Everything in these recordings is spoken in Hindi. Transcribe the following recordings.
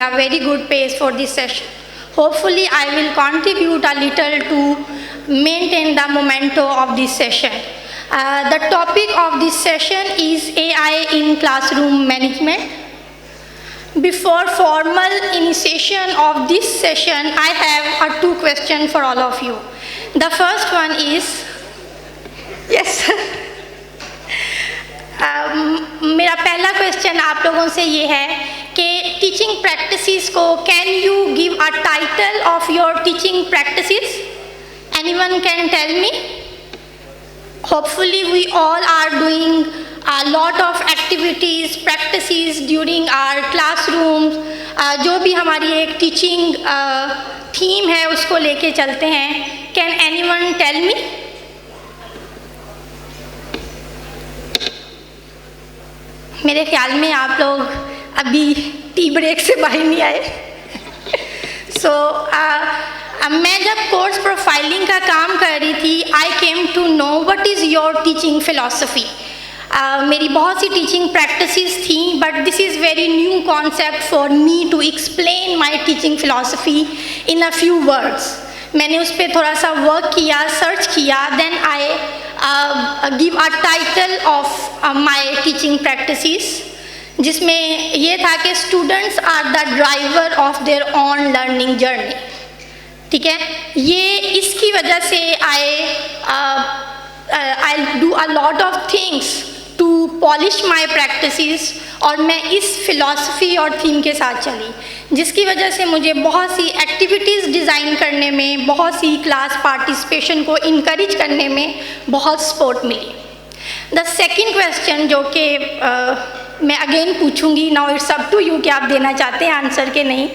a very good pace for this session. Hopefully, I will contribute a little to maintain the momentum of this session. The topic of this session is AI in classroom management. Before formal initiation of this session, I have two questions for all of you. The first one is, yes. मेरा पहला क्वेश्चन आप लोगों से ये है कि टीचिंग प्रैक्टिसेस को can you give a title of your teaching practices? Anyone can tell me? Hopefully we all are doing a lot of activities, practices during our classrooms. जो भी हमारी एक टीचिंग थीम है उसको लेके चलते हैं. Can anyone tell me? मेरे ख्याल में आप लोग अभी टी ब्रेक से बाहर नहीं आए. मैं जब कोर्स प्रोफाइलिंग का काम कर रही थी, I came to know what is your teaching philosophy. मेरी बहुत सी टीचिंग प्रैक्टिसेस थी, but this is very new concept for me to explain my teaching philosophy in a few words. मैंने उस पर थोड़ा सा वर्क किया, सर्च किया, then I give a title of my teaching practices, जिसमें ये था कि students are the driver of their own learning journey. ठीक है, ये इसकी वजह से I do a lot of things to polish my practices, और मैं इस फिलॉसफी और थीम के साथ चली, जिसकी वजह से मुझे बहुत सी एक्टिविटीज़ डिज़ाइन करने में, बहुत सी क्लास पार्टिसिपेशन को इनकरेज करने में बहुत सपोर्ट मिली. द सेकेंड क्वेश्चन जो कि मैं अगेन पूछूंगी, now it's up to you कि आप देना चाहते हैं आंसर के नहीं.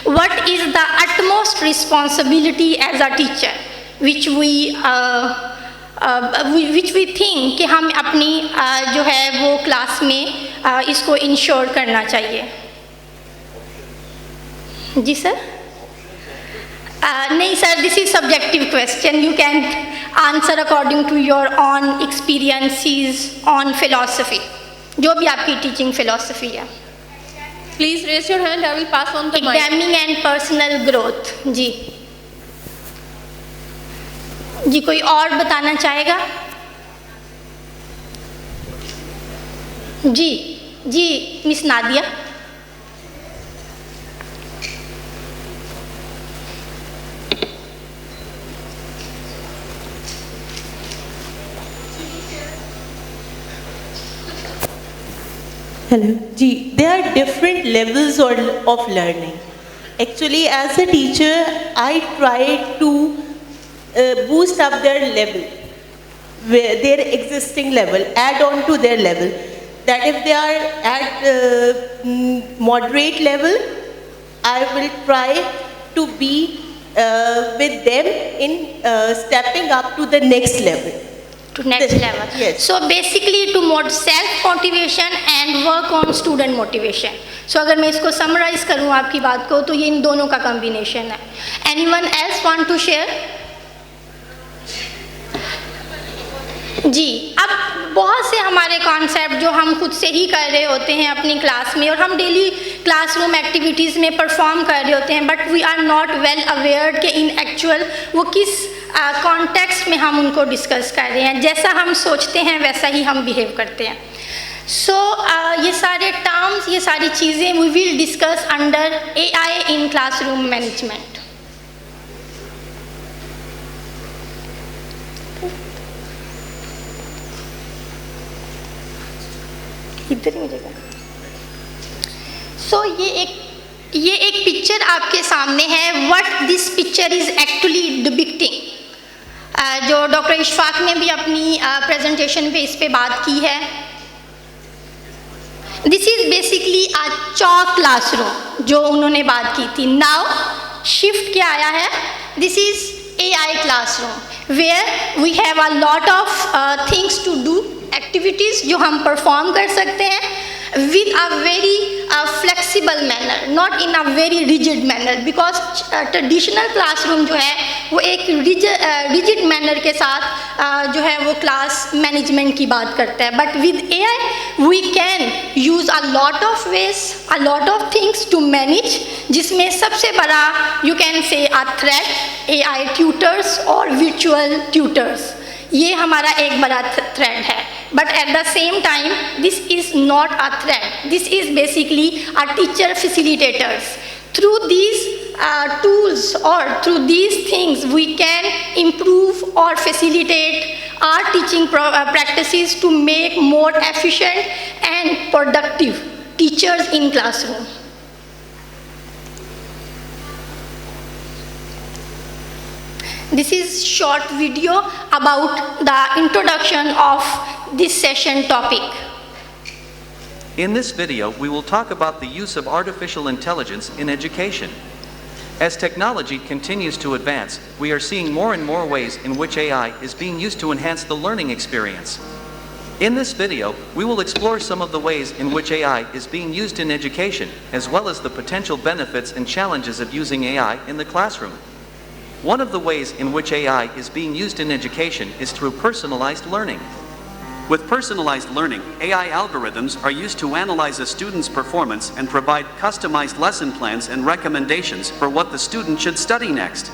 What is the utmost responsibility as a teacher which we think कि हम अपनी जो है वो क्लास में इसको इंश्योर करना चाहिए? जी सर. नहीं sir, this is subjective question. You can answer according to your own experiences on philosophy, जो भी आपकी टीचिंग फिलॉसफी है. Please raise your hand, I will pass on the mic. Examining and personal growth. जी जी, कोई और बताना चाहेगा? जी जी, miss Nadia. Hello. Ji, there are different levels of learning. Actually, as a teacher, I try to boost up their level, their existing level, add on to their level. That if they are at moderate level, I will try to be with them in stepping up to the next level. To next level. Yes. So basically to self motivation and work on student motivation. So अगर मैं इसको summarize करूँ आपकी बात को, तो ये इन दोनों का combination है. Anyone else want to share? जी, अब बहुत से हमारे कॉन्सेप्ट जो हम खुद से ही कर रहे होते हैं अपनी क्लास में, और हम डेली क्लासरूम एक्टिविटीज़ में परफॉर्म कर रहे होते हैं, but we are not well aware कि इन एक्चुअल वो किस कॉन्टेक्स्ट में हम उनको डिस्कस कर रहे हैं. जैसा हम सोचते हैं वैसा ही हम बिहेव करते हैं. सो ये सारे टर्म्स, ये सारी चीज़ें we will discuss under AI in classroom management. इधर ही मुझे. सो ये एक पिक्चर आपके सामने है. What this picture is actually depicting, जो डॉक्टर इशफाक ने भी अपनी प्रेजेंटेशन पे इस पे बात की है. This is basically a chalk classroom जो उन्होंने बात की थी. नाउ शिफ्ट क्या आया है? This is AI classroom where we have a lot of things to do, activities जो हम परफॉर्म कर सकते हैं. with a very flexible manner, not in a very rigid manner, because traditional classroom जो है वो एक rigid manner के साथ जो है वो class management की बात करता है. But with AI we can use a lot of ways, a lot of things to manage, जिसमें सबसे बड़ा you can say a thread, AI tutors or virtual tutors. ये हमारा एक बड़ा thread है. But at the same time, this is not a thread. This is basically a teacher facilitators. Through these tools or through these things, we can improve or facilitate our teaching practices to make more efficient and productive teachers in classroom. This is short video about the introduction of this session topic. In this video, we will talk about the use of artificial intelligence in education. As technology continues to advance, we are seeing more and more ways in which AI is being used to enhance the learning experience. In this video, we will explore some of the ways in which AI is being used in education, as well as the potential benefits and challenges of using AI in the classroom. One of the ways in which AI is being used in education is through personalized learning. With personalized learning, AI algorithms are used to analyze a student's performance and provide customized lesson plans and recommendations for what the student should study next.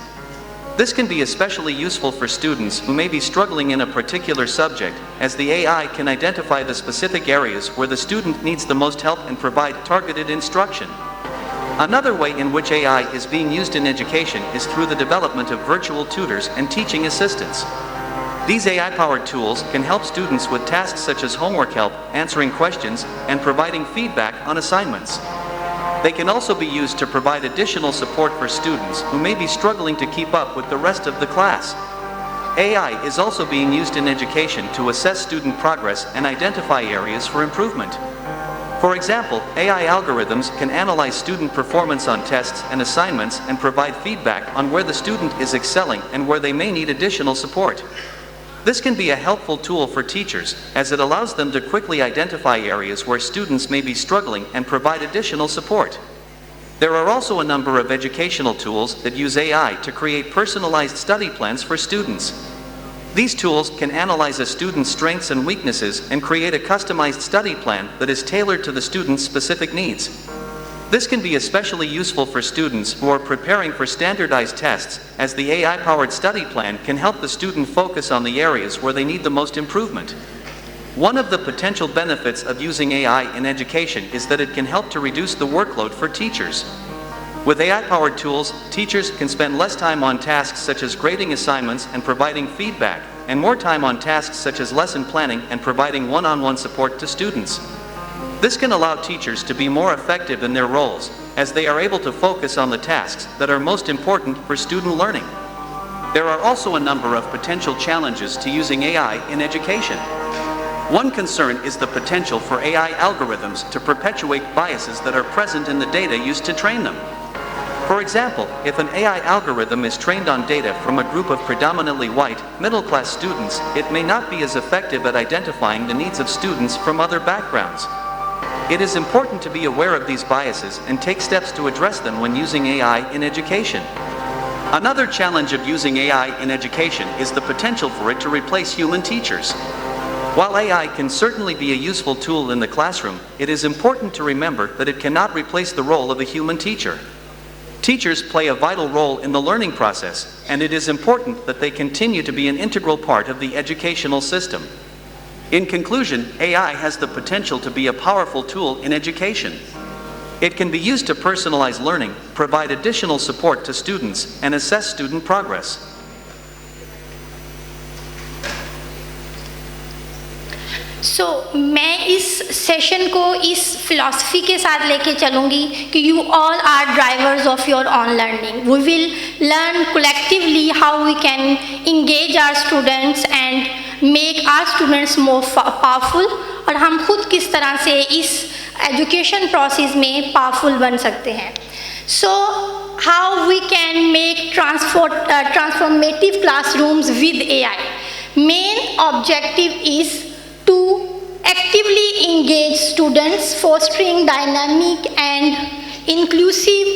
This can be especially useful for students who may be struggling in a particular subject, as the AI can identify the specific areas where the student needs the most help and provide targeted instruction. Another way in which AI is being used in education is through the development of virtual tutors and teaching assistants. These AI-powered tools can help students with tasks such as homework help, answering questions, and providing feedback on assignments. They can also be used to provide additional support for students who may be struggling to keep up with the rest of the class. AI is also being used in education to assess student progress and identify areas for improvement. For example, AI algorithms can analyze student performance on tests and assignments and provide feedback on where the student is excelling and where they may need additional support. This can be a helpful tool for teachers, as it allows them to quickly identify areas where students may be struggling and provide additional support. There are also a number of educational tools that use AI to create personalized study plans for students. These tools can analyze a student's strengths and weaknesses and create a customized study plan that is tailored to the student's specific needs. This can be especially useful for students who are preparing for standardized tests, as the AI-powered study plan can help the student focus on the areas where they need the most improvement. One of the potential benefits of using AI in education is that it can help to reduce the workload for teachers. With AI-powered tools, teachers can spend less time on tasks such as grading assignments and providing feedback, and more time on tasks such as lesson planning and providing one-on-one support to students. This can allow teachers to be more effective in their roles, as they are able to focus on the tasks that are most important for student learning. There are also a number of potential challenges to using AI in education. One concern is the potential for AI algorithms to perpetuate biases that are present in the data used to train them. For example, if an AI algorithm is trained on data from a group of predominantly white, middle-class students, it may not be as effective at identifying the needs of students from other backgrounds. It is important to be aware of these biases and take steps to address them when using AI in education. Another challenge of using AI in education is the potential for it to replace human teachers. While AI can certainly be a useful tool in the classroom, it is important to remember that it cannot replace the role of a human teacher. Teachers play a vital role in the learning process, and it is important that they continue to be an integral part of the educational system. In conclusion, AI has the potential to be a powerful tool in education. It can be used to personalize learning, provide additional support to students, and assess student progress. मैं इस सेशन को इस फिलॉसफी के साथ लेके चलूँगी कि you all are drivers of your own learning. We will learn collectively how we can engage our students and make our students more powerful, और हम खुद किस तरह से इस एजुकेशन प्रोसेस में पावरफुल बन सकते हैं. So how we can make transformative classrooms with AI. Main objective is to actively actively engage students, fostering dynamic and inclusive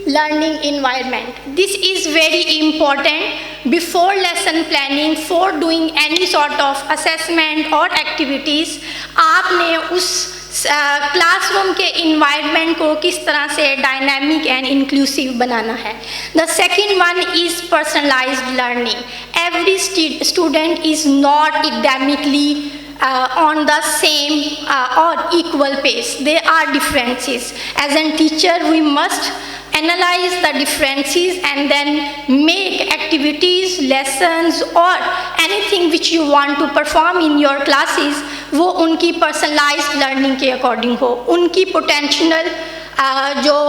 learning environment. This is very important before lesson planning, for doing any sort of assessment or activities. आपने उस क्लासरूम के इन्वायरमेंट को किस तरह से डायनामिक एंड इंक्लूसिव बनाना है. The second one is personalised learning. Every student is not academically on the same or equal pace. There are differences. As a teacher, we must analyze the differences and then make activities, lessons or anything which you want to perform in your classes वो उनकी personalized learning के according हो, उनकी potential जो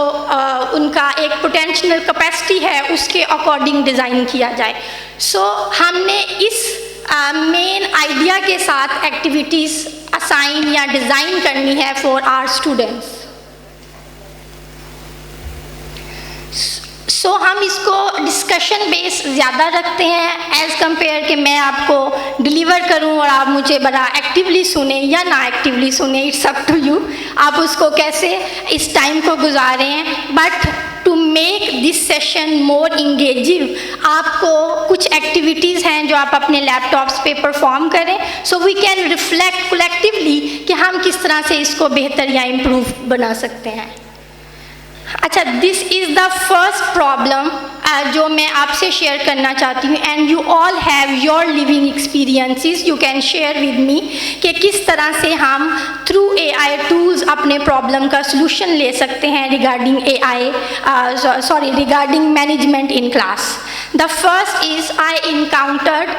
उनका एक पोटेंशियल कैपेसिटी है उसके अकॉर्डिंग डिज़ाइन किया जाए. सो हमने इस मेन आइडिया के साथ एक्टिविटीज़ असाइन या डिज़ाइन करनी है फॉर आवर स्टूडेंट्स. सो हम इसको डिस्कशन बेस ज़्यादा रखते हैं एज़ कम्पेयर कि मैं आपको डिलीवर करूं और आप मुझे बड़ा एक्टिवली सुने या ना एक्टिवली सुने. इट्स अप टू यू, आप उसको कैसे इस टाइम को गुजारें हैं. But to make this session more engaging आपको कुछ एक्टिविटीज़ हैं जो आप अपने लैपटॉप्स पे परफॉर्म करें, so we can reflect collectively कि हम किस तरह से इसको बेहतर या इम्प्रूव बना सकते हैं. अच्छा, this is the first problem जो मैं आपसे शेयर करना चाहती हूँ. And you all have your living experiences, you can share with me कि किस तरह से हम थ्रू AI टूल्स अपने प्रॉब्लम का सलूशन ले सकते हैं regarding regarding management in class. The first is I encountered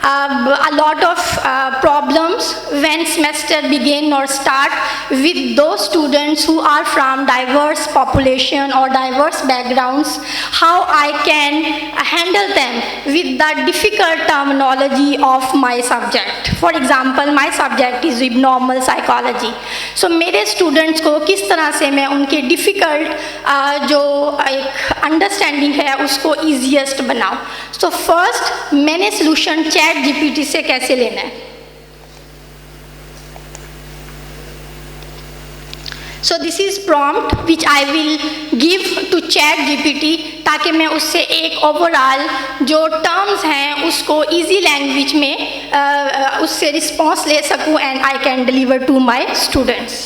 a lot of problems when semester begin or start with those students who are from diverse population or diverse backgrounds. How I can handle them with the difficult terminology of my subject. For example, my subject is abnormal psychology. So मेरे students को किस तरह से मैं उनके difficult जो एक understanding है उसको easiest बनाऊं. So first मैंने solution ChatGPT से कैसे लेना है. So this is prompt which I will give to ChatGPT ताकि मैं उससे एक ओवरऑल जो टर्म्स हैं उसको इजी लैंग्वेज में उससे रिस्पॉन्स ले सकूं and I can deliver to my students.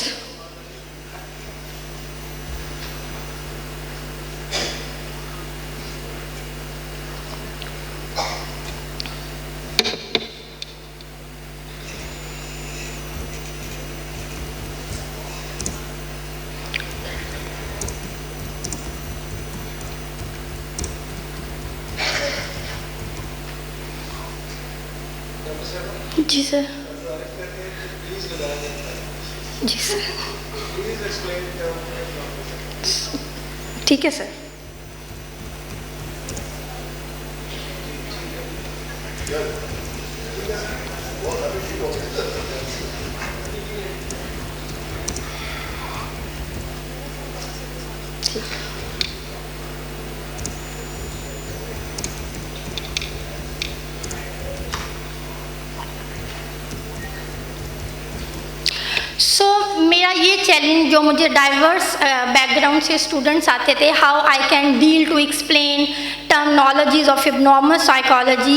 जी सर. जी सर, ठीक है सर. सो मेरा ये चैलेंज जो मुझे डाइवर्स बैकग्राउंड से स्टूडेंट्स आते थे, how I can deal to explain terminologies of abnormal psychology,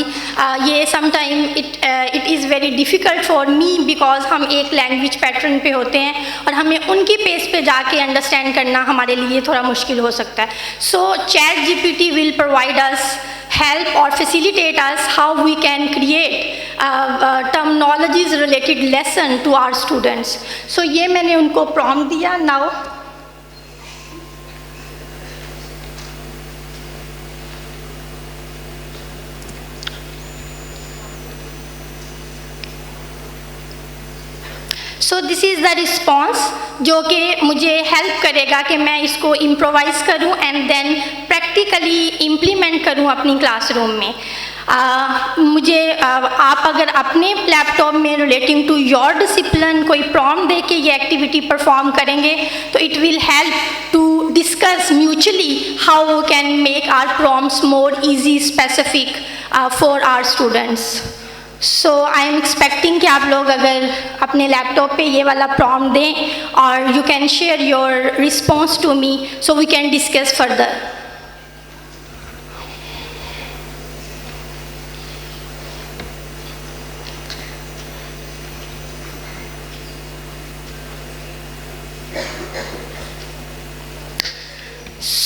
ये sometime it is very difficult for me because हम एक लैंग्वेज पैटर्न पे होते हैं और हमें उनकी पेस पे जाके अंडरस्टैंड करना हमारे लिए थोड़ा मुश्किल हो सकता है. सो ChatGPT will provide us help or facilitate us how we can create terminologies related lesson to our students. So ये मैंने उनको prompt दिया. Now so this is the response जो कि मुझे हेल्प करेगा कि मैं इसको इम्प्रोवाइज़ करूं एंड देन प्रैक्टिकली इम्प्लीमेंट करूं अपनी क्लासरूम में. आप अगर अपने लैपटॉप में रिलेटिंग टू योर डिसिप्लिन कोई प्रॉम्प्ट दे के ये एक्टिविटी परफॉर्म करेंगे तो it will help to discuss mutually how we can make our prompts more easy specific for our students. So I am expecting कि आप लोग अगर अपने लैपटॉप पे ये वाला प्रॉम्प्ट दें और you can share your response to me so we can discuss further.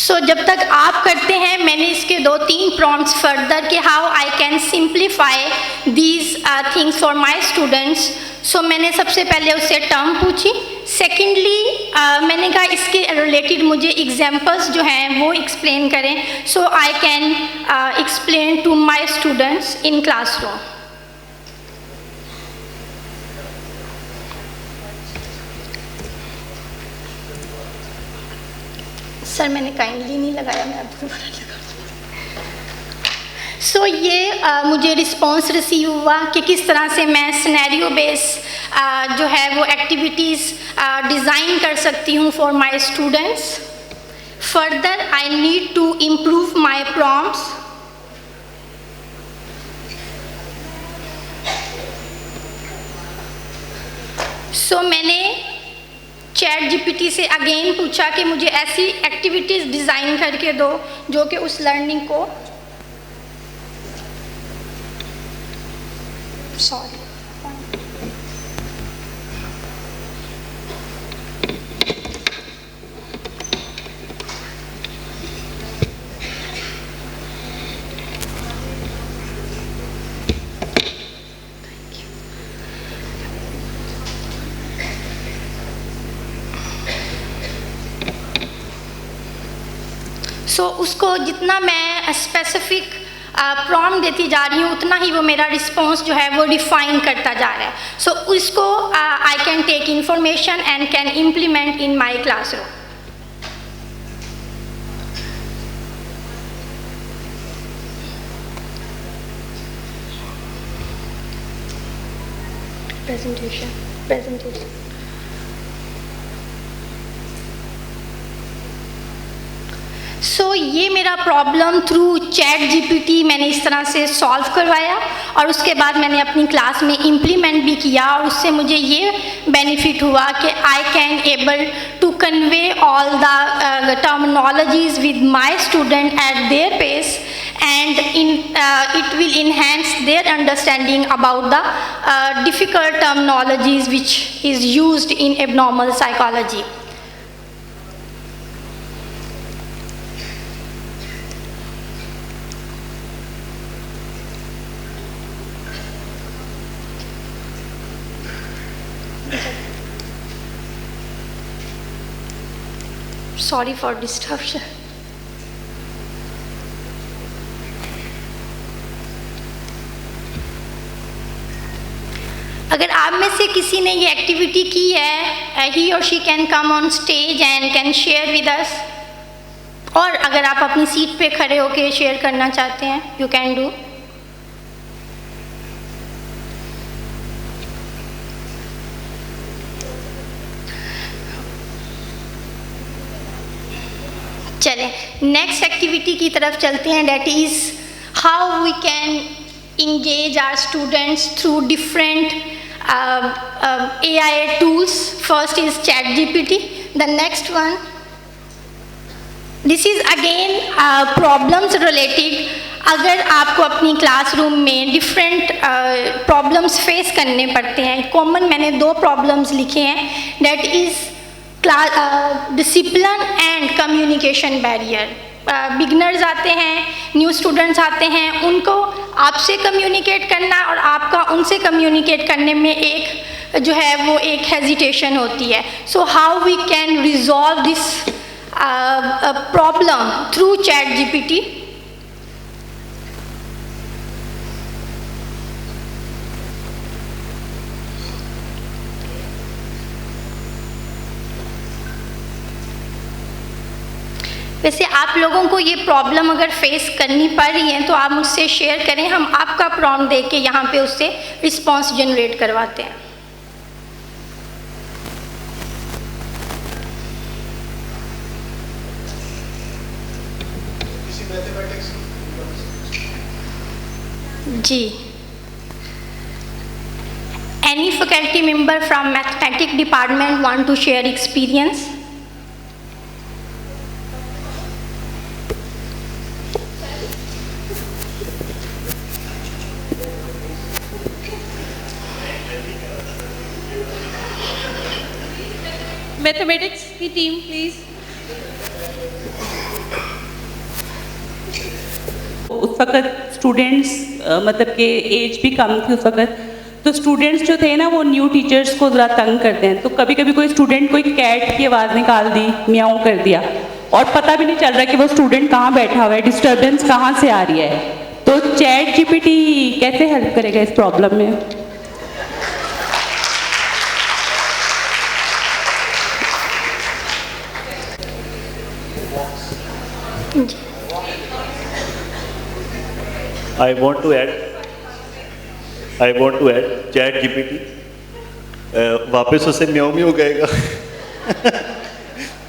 So जब तक आप करते हैं मैंने इसके 2-3 प्रॉम्प्ट्स फर्दर कि how I can simplify these things for my students. So मैंने सबसे पहले उससे टर्म पूछी. सेकेंडली मैंने कहा इसके रिलेटेड मुझे एग्जांपल्स जो हैं वो एक्सप्लेन करें so I can explain to my students in classroom. Sir मैंने काइंडली नहीं लगाया, मैं आपको दोबारा लगा. सो ये मुझे रिस्पॉन्स रिसीव हुआ कि किस तरह से मैं सिनेरियो बेस जो है वो एक्टिविटीज़ डिज़ाइन कर सकती हूँ for my students. Further I need to improve my prompts. So मैंने ChatGPT से अगेन पूछा कि मुझे ऐसी एक्टिविटीज़ डिज़ाइन करके दो जो कि उस लर्निंग को उसको जितना मैं स्पेसिफिक प्रॉम्प्ट देती जा रही हूँ उतना ही वो मेरा रिस्पॉन्स जो है वो रिफाइन करता जा रहा है. सो उसको I can take information and can implement in my classroom. Presentation so ये मेरा प्रॉब्लम थ्रू ChatGPT मैंने इस तरह से सॉल्व करवाया और उसके बाद मैंने अपनी क्लास में इम्प्लीमेंट भी किया और उससे मुझे ये बेनिफिट हुआ कि I can able to convey all the terminologies with my student at their pace and it will enhance their understanding about the difficult terminologies which is used in abnormal psychology. Sorry for disruption. अगर आप में से किसी ने ये एक्टिविटी की है ही और she can come on stage and can share with us. और अगर आप अपनी सीट पे खड़े होकर शेयर करना चाहते हैं यू कैन डू. चलें नेक्स्ट एक्टिविटी की तरफ चलते हैं. That is how we can engage our students through different AI tools. First is ChatGPT. The next one, this is again problems related. अगर आपको अपनी क्लासरूम में डिफरेंट प्रॉब्लम्स फेस करने पड़ते हैं, कॉमन मैंने 2 प्रॉब्लम्स लिखे हैं. That is discipline and communication barrier. Beginners आते हैं, न्यू स्टूडेंट्स आते हैं, उनको आपसे कम्युनिकेट करना और आपका उनसे कम्युनिकेट करने में एक जो है वो एक हेजिटेशन होती है. So how we can resolve this problem through ChatGPT. वैसे आप लोगों को ये प्रॉब्लम अगर फेस करनी पड़ रही है तो आप मुझसे शेयर करें, हम आपका प्रॉम्प्ट दे के यहाँ पे उससे रिस्पॉन्स जनरेट करवाते हैं. जी Any faculty member from mathematics department want to share experience? Mathematics की team, please. उस वक्त स्टूडेंट्स मतलब कि एज भी कम थी उस वक्त, तो स्टूडेंट्स जो थे ना वो न्यू टीचर्स को ज़रा तंग करते हैं। तो कभी कभी कोई स्टूडेंट कोई कैट की आवाज़ निकाल दी, म्याऊं कर दिया, और पता भी नहीं चल रहा कि वो स्टूडेंट कहाँ बैठा हुआ है, डिस्टर्बेंस कहाँ से आ रही है। तो चैट जीपीटी कैसे हेल्प करेगा इस प्रॉब्लम में? I want to add chat GPT वापस उसे म्याऊं म्याऊं कहेगा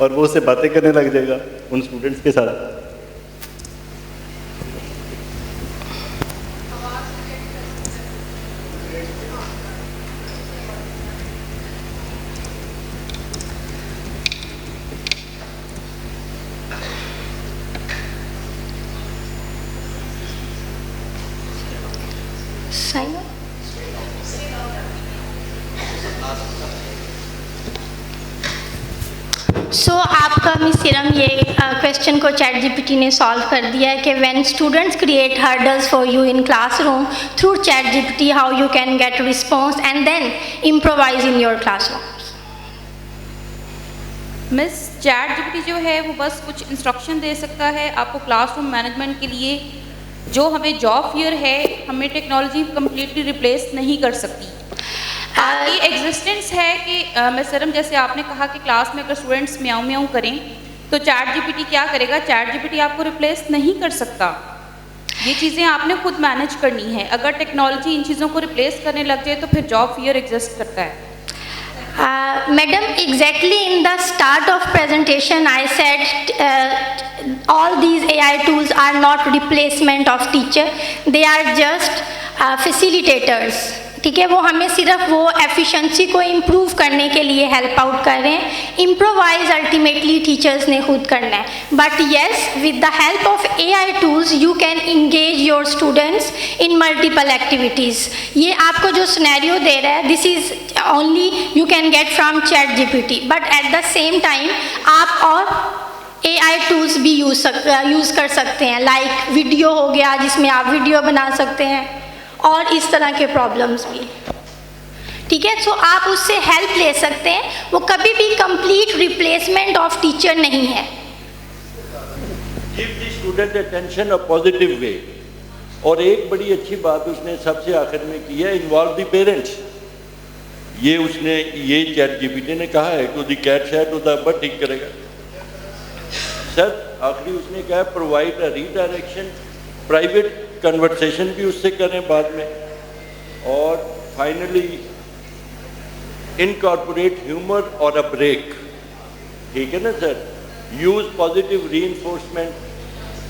और वो उससे बातें करने लग जाएगा उन स्टूडेंट्स के साथ। सो आपका मिस सीरम ये क्वेश्चन को चैट जीपीटी ने सॉल्व कर दिया है कि when students create hurdles for you in classroom through ChatGPT how you can get response and then improvise in your classroom. Miss ChatGPT जो है वो बस कुछ इंस्ट्रक्शन दे सकता है आपको क्लासरूम मैनेजमेंट के लिए। जो हमें जॉब फियर है, हमें टेक्नोलॉजी कम्प्लीटली रिप्लेस नहीं कर सकती। ये एग्जिस्टेंस है कि मिस सरम जैसे आपने कहा कि क्लास में अगर स्टूडेंट्स म्याऊं म्याऊं करें तो चैट जीपीटी क्या करेगा? चैट जीपीटी आपको रिप्लेस नहीं कर सकता। ये चीज़ें आपने खुद मैनेज करनी है। अगर टेक्नोलॉजी इन चीज़ों को रिप्लेस करने लग जाए तो फिर जॉब फियर एग्जिस्ट करता है। Madam, exactly in the start of presentation I said all these AI tools are not replacement of teacher, they are just facilitators. ठीक है, वो हमें सिर्फ वो एफिशिएंसी को इम्प्रूव करने के लिए हेल्प आउट कर रहे हैं। इम्प्रोवाइज अल्टीमेटली टीचर्स ने खुद करना है, but yes with the help of AI tools you can engage your students in multiple activities. ये आपको जो सिनेरियो दे रहा है this is only you can get from chat GPT, but at the same time आप और AI टूल्स भी यूज़ कर सकते हैं, लाइक वीडियो हो गया जिसमें आप वीडियो बना सकते हैं और इस तरह के प्रॉब्लम्स भी। ठीक है, सो आप उससे हेल्प ले सकते हैं, वो कभी भी कंप्लीट रिप्लेसमेंट ऑफ टीचर नहीं है। Give the student attention a positive way. और एक बड़ी अच्छी बात उसने सबसे आखिर में की है, इन्वॉल्व द पेरेंट्स। ये चैट जीपीटी ने कहा है कि the cat set to the but ठीक करेगा। सर आखिरी उसने कहा provide a redirection, private conversation भी उससे करें बाद में, और फाइनली इनकॉर्पोरेट ह्यूमर और अ ब्रेक। ठीक है ना sir? Use positive reinforcement,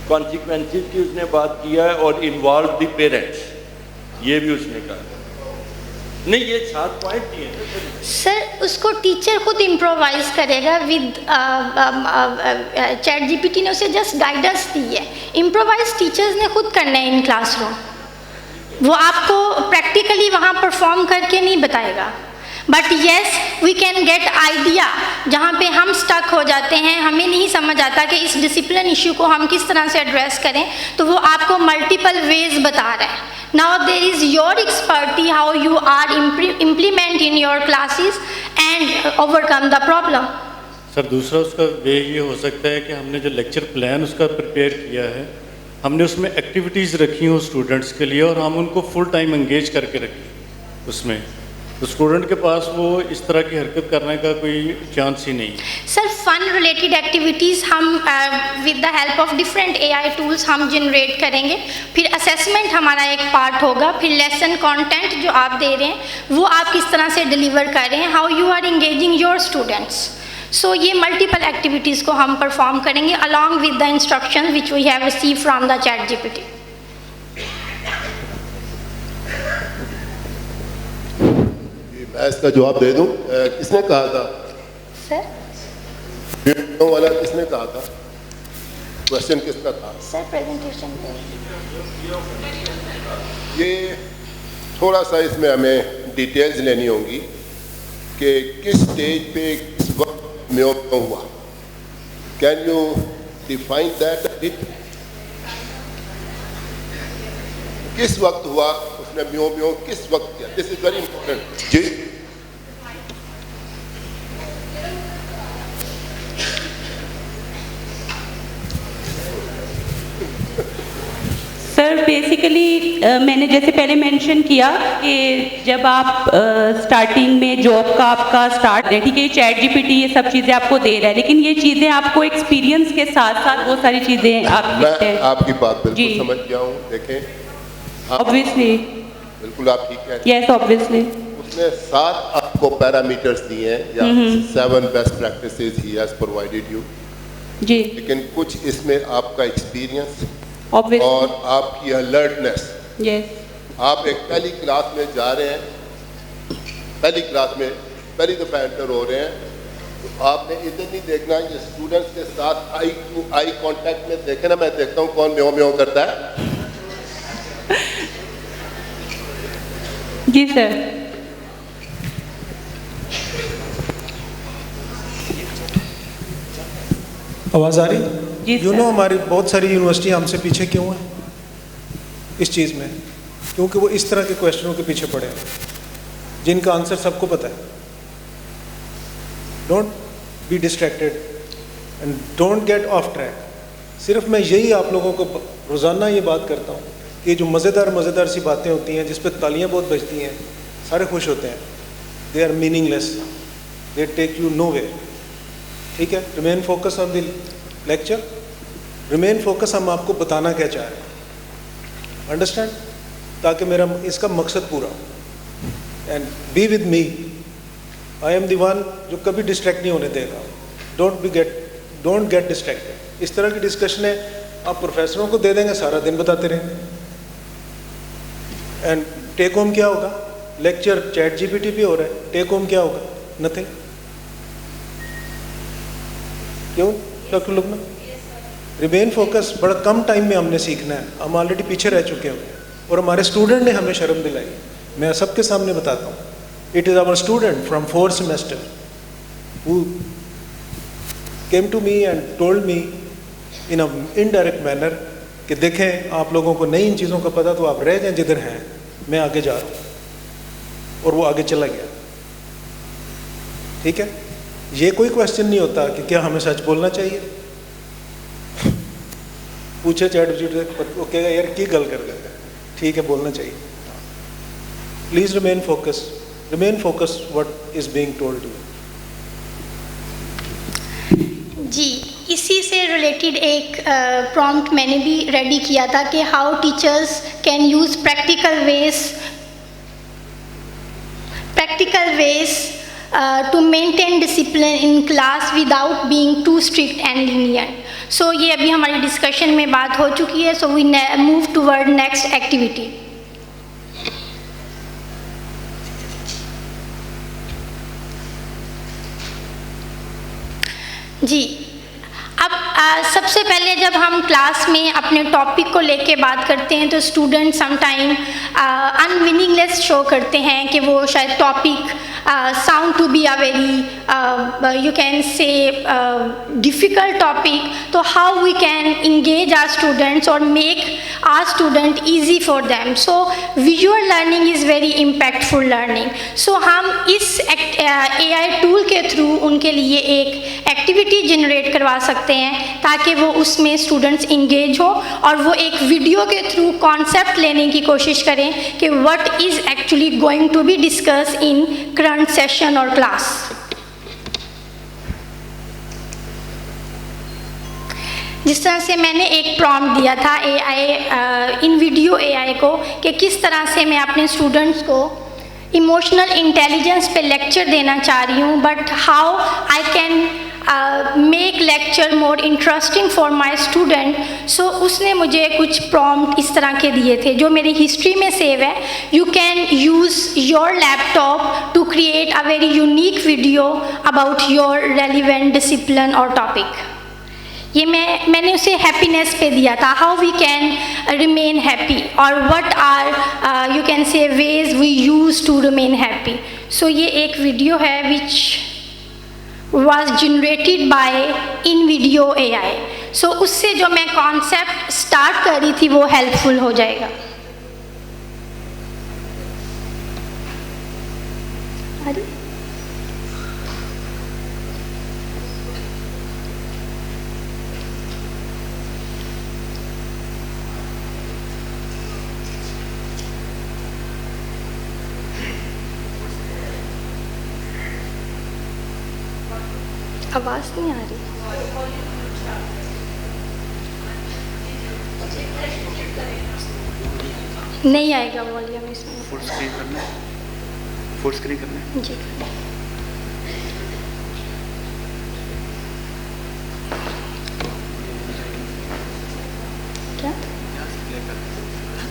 consequences की उसने बात किया है, और इन्वॉल्व द पेरेंट्स, ये भी उसने कहा। नहीं, ये 7 पॉइंट दिए हैं सर। उसको टीचर खुद इम्प्रोवाइज करेगा विद चैट जीपीटी ने उसे जस्ट गाइडेंस दी है। इम्प्रोवाइज टीचर्स ने खुद करना है इन क्लासरूम, वो आपको प्रैक्टिकली वहाँ परफॉर्म करके नहीं बताएगा। But yes we can get idea, जहाँ पे हम स्टक हो जाते हैं, हमें नहीं समझ आता कि इस डिसिप्लिन इशू को हम किस तरह से एड्रेस करें, तो वो आपको मल्टीपल वेज बता रहा है। Now there is your expertise how you are implement in your classes and overcome the problem. Sir दूसरा उसका वे ये हो सकता है कि हमने जो लेक्चर प्लान उसका प्रिपेयर किया है, हमने उसमें एक्टिविटीज़ रखी हो स्टूडेंट्स के लिए, और हम उनको फुल टाइम एंगेज करके रखें उसमें, तो स्टूडेंट के पास वो इस तरह की हरकत करने का कोई चांस ही नहीं। सर फन रिलेटेड एक्टिविटीज़ हम with the help of different AI tools हम जनरेट करेंगे, फिर असेसमेंट हमारा एक पार्ट होगा, फिर लेसन कंटेंट जो आप दे रहे हैं वो आप किस तरह से डिलीवर कर रहे हैं, how you are engaging your students. So ये मल्टीपल एक्टिविटीज़ को हम परफॉर्म करेंगे along with the instruction which we have receive from the chat GPT. मैं इसका जवाब दे दूं। किसने कहा था सर वीडियो वाला, किसने कहा था? क्वेश्चन किसका था? सर प्रेजेंटेशन पे ये थोड़ा सा इसमें हमें डिटेल्स लेनी होंगी कि किस स्टेज पे किस वक्त म्यो हुआ। Can you define that? किस वक्त हुआ उसने म्यो म्यो, किस वक्त किया? This is very important. जी सर बेसिकली मैंने जैसे पहले मेंशन किया कि जब आप स्टार्टिंग में जॉब का आपका स्टार्ट है, ठीक है, चैट जीपीटी ये सब चीज़ें आपको दे रहा है, लेकिन ये चीज़ें आपको एक्सपीरियंस के साथ साथ वो सारी चीज़ें आप सीखते हैं। मैं आपकी बात बिल्कुल समझ गया हूँ। देखें ऑब्वियसली बिल्कुल आप ठीक है। यस ऑब्वियसली उसने 7 आपको पैरामीटर्स दिए हैं या 7 बेस्ट प्रैक्टिसेस ही हैज प्रोवाइडेड यू जी, लेकिन कुछ इसमें आपका एक्सपीरियंस ऑब्वियसली और आपकी अलर्टनेस। यस आप एक पहली क्लास में जा रहे हैं, पहली क्लास में पहली दफा एंटर हो रहे हैं, तो आपने इधर नहीं देखना, ये स्टूडेंट्स के साथ आई टू आई कांटेक्ट में देखे ना। मैं देखता हूँ कौन म्यो म्यो करता है। जी सर। आवाज़ आ रही? यू नो हमारी बहुत सारी यूनिवर्सिटी हमसे पीछे क्यों है इस चीज़ में? क्योंकि वो इस तरह के क्वेश्चनों के पीछे पड़े हैं जिनका आंसर सबको पता है। Don't be distracted and don't get of track. सिर्फ मैं यही आप लोगों को रोज़ाना ये बात करता हूँ कि जो मज़ेदार सी बातें होती हैं जिस पर तालियाँ बहुत बजती हैं, सारे खुश होते हैं, they are meaningless, they take you no way. ठीक है, remain focus on the lecture, remain focus हम आपको बताना क्या चाह रहे हैं, अंडरस्टैंड, ताकि मेरा इसका मकसद पूरा हो। And be with me, I am the one जो कभी डिस्ट्रैक्ट नहीं होने देगा। Don't get distracted. इस तरह की डिस्कशन है आप प्रोफेसरों को दे देंगे, सारा दिन बताते रहेंगे। एंड टेक होम क्या होगा? लेक्चर चैट जीपीटी पे हो रहा है, टेक होम क्या होगा? नथिंग। क्यों शक लोग? Remain focus. बड़ा कम टाइम में हमने सीखना है, हम ऑलरेडी पीछे रह चुके हैं और हमारे स्टूडेंट ने हमें शर्म दिलाई। मैं सबके सामने बताता हूँ, it is our student from 4th semester who came to me and told me in a indirect manner कि देखें आप लोगों को नहीं इन चीज़ों का पता, तो आप रह जाएं जिधर हैं, मैं आगे जा रहा हूँ। और वो आगे चला गया। ठीक है, ये कोई क्वेश्चन नहीं होता कि क्या हमें सच बोलना चाहिए। पूछे चैट जीपीटी, वो कहेगा यार की गल कर देते, ठीक है बोलना चाहिए। Please remain focus what is being told to. जी, इसी से रिलेटेड एक प्रॉम्प्ट मैंने भी रेडी किया था कि how teachers can use practical ways to maintain discipline in class without being too strict and lenient. So ये अभी हमारी डिस्कशन में बात हो चुकी है, so we move toward next activity. जी, अब सबसे पहले जब हम क्लास में अपने टॉपिक को लेके बात करते हैं तो स्टूडेंट समटाइम अनविलिंगनेस शो करते हैं कि वो शायद topic sound to be a very you can say difficult topic. So how we can engage our students or make our student easy for them. So visual learning is very impactful learning. So हम इस AI टूल के थ्रू उनके लिए एक एक्टिविटी जनरेट करवा सकते हैं ताकि वो उसमें स्टूडेंट्स इंगेज हो और वो एक वीडियो के थ्रू कॉन्सेप्ट लेने की कोशिश करें कि what is actually going to be discuss in current session और क्लास। जिस तरह से मैंने एक प्रॉम्प्ट दिया था इन वीडियो AI को कि किस तरह से मैं अपने स्टूडेंट्स को इमोशनल इंटेलिजेंस पे लेक्चर देना चाह रही हूँ, but how I can make lecture more interesting for my student, so उसने मुझे कुछ प्रॉम्प्ट इस तरह के दिए थे जो मेरी हिस्ट्री में सेव है. You can use your laptop to create a very unique video about your relevant discipline और टॉपिक. ये मैंने उसे हैप्पीनेस पे दिया था, how we can remain happy और what are you can say ways we use to remain happy. So ये एक वीडियो है विच was generated by InVideo AI. So उससे जो मैं कॉन्सेप्ट स्टार्ट कर रही थी वो हेल्पफुल हो जाएगा. आवाज़ नहीं आ रही. नहीं आएगा वॉल्यूम इसमें. फुल स्क्रीन करना है, फुल स्क्रीन करना है जी. क्या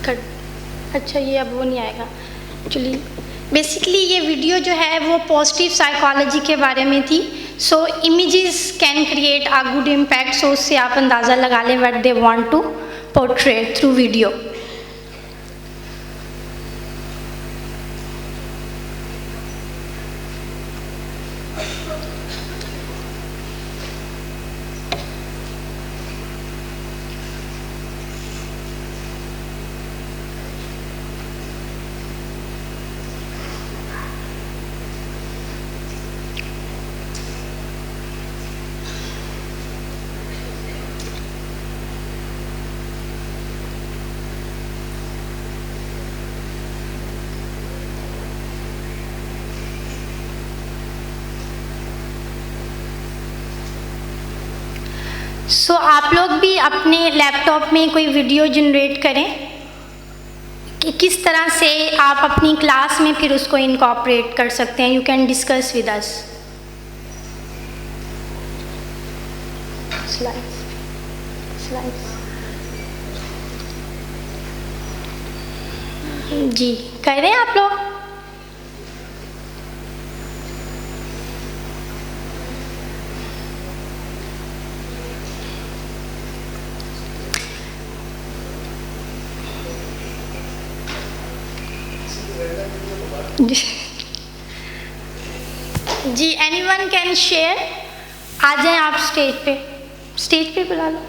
कर, अच्छा ये अब वो नहीं आएगा. एक्चुअली बेसिकली ये वीडियो जो है वो पॉजिटिव साइकोलॉजी के बारे में थी. So images can create a good impact. So उससे आप अंदाज़ा लगा लें what they want to portray through video. So आप लोग भी अपने लैपटॉप में कोई वीडियो जनरेट करें कि किस तरह से आप अपनी क्लास में फिर उसको इनकॉर्पोरेट कर सकते हैं. You can discuss with us. जी कर रहे हैं आप लोग. जी एनीवन कैन शेयर. आ जाएं आप स्टेज पे बुला लो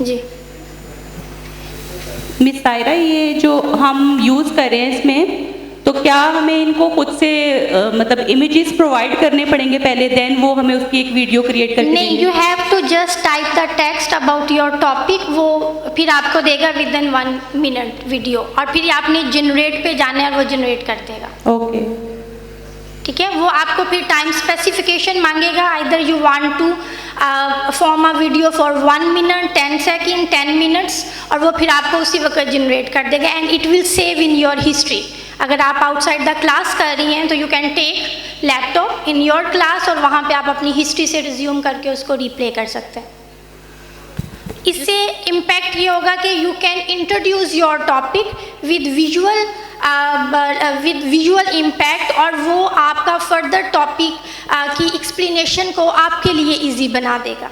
जी. मिस सायरा, ये जो हम यूज़ कर रहे हैं इसमें, तो क्या हमें इनको खुद से मतलब इमेजेस प्रोवाइड करने पड़ेंगे पहले, देन वो हमें उसकी एक वीडियो क्रिएट करके नहीं, you have to just type the text about your topic. वो फिर आपको देगा विद इन 1 मिनट वीडियो, और फिर आपने जनरेट पे जाना है और वो जनरेट कर देगा. ओके ठीक है. वो आपको फिर टाइम स्पेसिफिकेशन मांगेगा. Either you want to form a video for 1 minute, 10 second, 10 minutes, और वो फिर आपको उसी वक्त जनरेट कर देगा. And it will save in your history. अगर आप आउटसाइड द क्लास कर रही हैं तो you can take laptop in your class और वहाँ पे आप अपनी हिस्ट्री से रिज्यूम करके उसको रिप्ले कर सकते हैं. इससे इम्पैक्ट ये होगा कि you can introduce your topic with visual impact, और वो आपका फर्दर टॉपिक की एक्सप्लेनेशन को आपके लिए इजी बना देगा.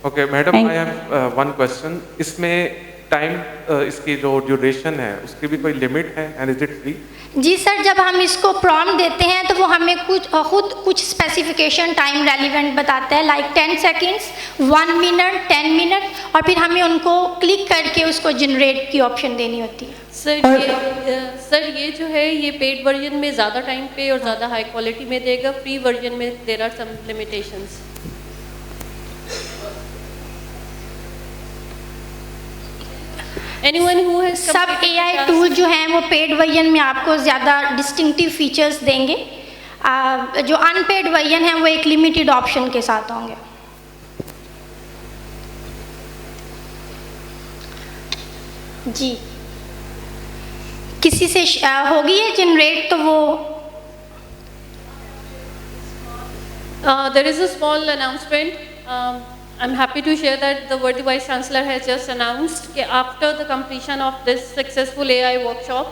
Okay madam, I have one question. इसमें टाइम इसकी जो ड्यूरेशन है उसकी भी कोई लिमिट है, एंड इज इट फ्री? जी सर, जब हम इसको प्रॉम्प्ट देते हैं तो वो हमें खुद कुछ स्पेसिफिकेशन टाइम रेलिवेंट बताता है, लाइक 10 सेकेंड्स, 1 मिनट, 10 मिनट, और फिर हमें उनको क्लिक करके उसको जनरेट की ऑप्शन देनी होती है. सर ये जो है ये पेड वर्जन में ज़्यादा टाइम पे और ज़्यादा हाई क्वालिटी में देगा. फ्री वर्जन में there are some limitations. Anyone who has सब AI टूल जो हैं वो पेड वर्जन में आपको ज़्यादा डिस्टिंक्टिव फीचर्स देंगे. जो अनपेड वर्जन है वो एक लिमिटेड ऑप्शन के साथ होंगे. जी किसी से होगी है जनरेट, तो वो There is a small announcement. I'm happy to share that the Worthy Vice Chancellor has just announced that after the completion of this successful AI workshop,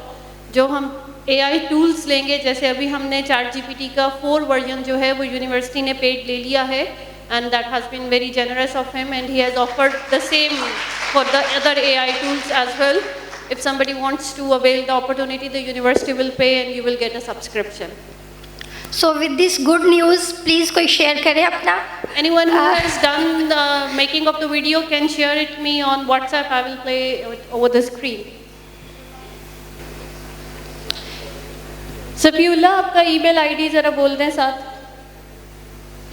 जो हम AI tools लेंगे, जैसे अभी हमने ChatGPT का 4 वर्जन जो है वो यूनिवर्सिटी ने पेड ले लिया है, and that has been very generous of him, and he has offered the same for the other AI tools as well. If somebody wants to avail the opportunity, the university will pay and you will get a subscription. So with this good news, please कोई share करे अपना. Anyone who has done the making of the video can share it me on WhatsApp. I will play it over the screen. Safiullah, आपका ईमेल आईडी जरा बोल दें साथ.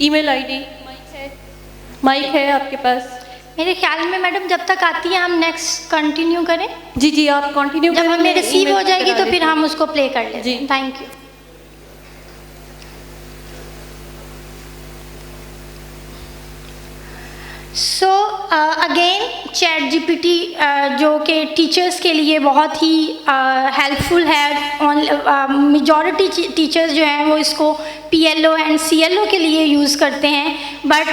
ईमेल आईडी माइक है आपके पास. मेरे ख्याल में मैडम जब तक आती है हम नेक्स्ट कंटिन्यू करें. जी जी, आप कंटिन्यू करें. जब हमें रिसीव हो जाएगी तो फिर हम उसको प्ले कर लेंगे. Thank you. So again ChatGPT जो कि टीचर्स के लिए बहुत ही हेल्पफुल है. मेजॉरिटी टीचर्स जो हैं वो इसको PLO एंड CLO के लिए यूज़ करते हैं, बट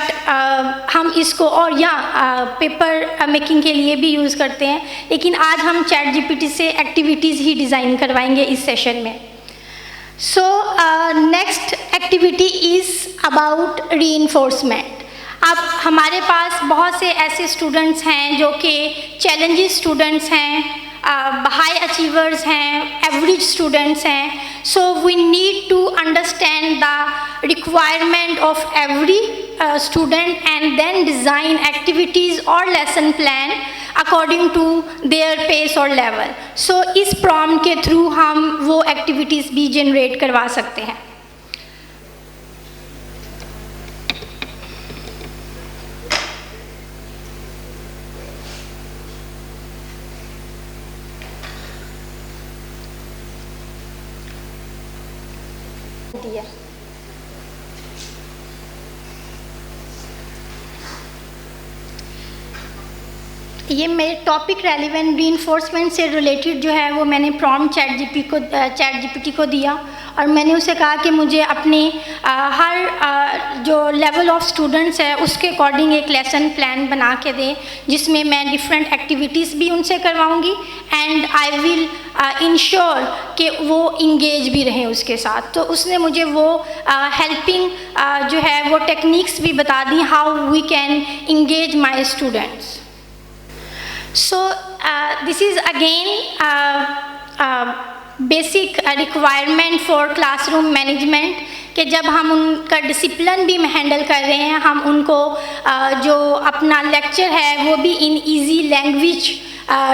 हम इसको और या पेपर मेकिंग के लिए भी यूज़ करते हैं. लेकिन आज हम ChatGPT से एक्टिविटीज़ ही डिज़ाइन करवाएंगे इस सेशन में. So next activity is about reinforcement. अब हमारे पास बहुत से ऐसे स्टूडेंट्स हैं जो कि चैलेंजेस स्टूडेंट्स हैं, हाई अचीवर्स हैं, एवरेज स्टूडेंट्स हैं. So we need to understand the requirement of every student and then design activities और lesson plan according to their pace और लेवल. सो इस प्रॉम्प्ट के थ्रू हम वो एक्टिविटीज़ भी जनरेट करवा सकते हैं. ये मेरे टॉपिक रेलिवेंट रीइंफोर्समेंट से रिलेटेड जो है वो मैंने प्रॉम्प्ट ChatGPT को दिया और मैंने उसे कहा कि मुझे अपने हर जो लेवल ऑफ स्टूडेंट्स है उसके अकॉर्डिंग एक लेसन प्लान बना के दें, जिसमें मैं डिफरेंट एक्टिविटीज़ भी उनसे करवाऊंगी एंड आई विल इंश्योर कि वो इंगेज भी रहें उसके साथ. तो उसने मुझे वो हेल्पिंग जो है वो टेक्निक्स भी बता दी, how we can engage my students. So this is again basic requirement for classroom management कि जब हम उनका डिसिप्लिन भी हैंडल कर रहे हैं, हम उनको जो अपना लेक्चर है वो भी इन इजी लैंग्वेज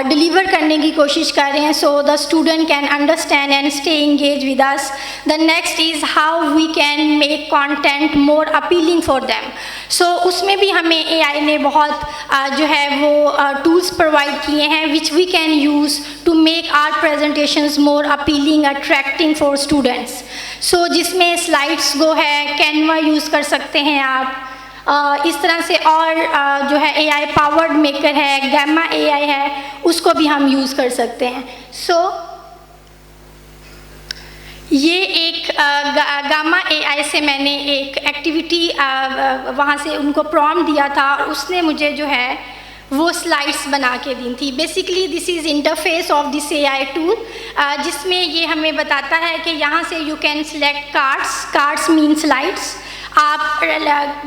डिलीवर करने की कोशिश कर रहे हैं, so the student can understand and stay engage with us. The next is how we can make content more appealing for them. So उसमें भी हमें AI ने बहुत जो है वो टूल्स प्रोवाइड किए हैं which we can use to make our presentations more appealing, attracting for students. So जिसमें स्लाइड्स गो है, कैनवा यूज़ कर सकते हैं आप. इस तरह से और जो है AI पावर्ड मेकर है, गैमा AI है, उसको भी हम यूज़ कर सकते हैं. सो ये एक गामा AI से मैंने एक एक्टिविटी वहाँ से उनको प्रॉम्प्ट दिया था और उसने मुझे जो है वो स्लाइड्स बना के दी थी. Basically this is interface of this AI tool, जिसमें ये हमें बताता है कि यहाँ से you can select cards mean slides. आप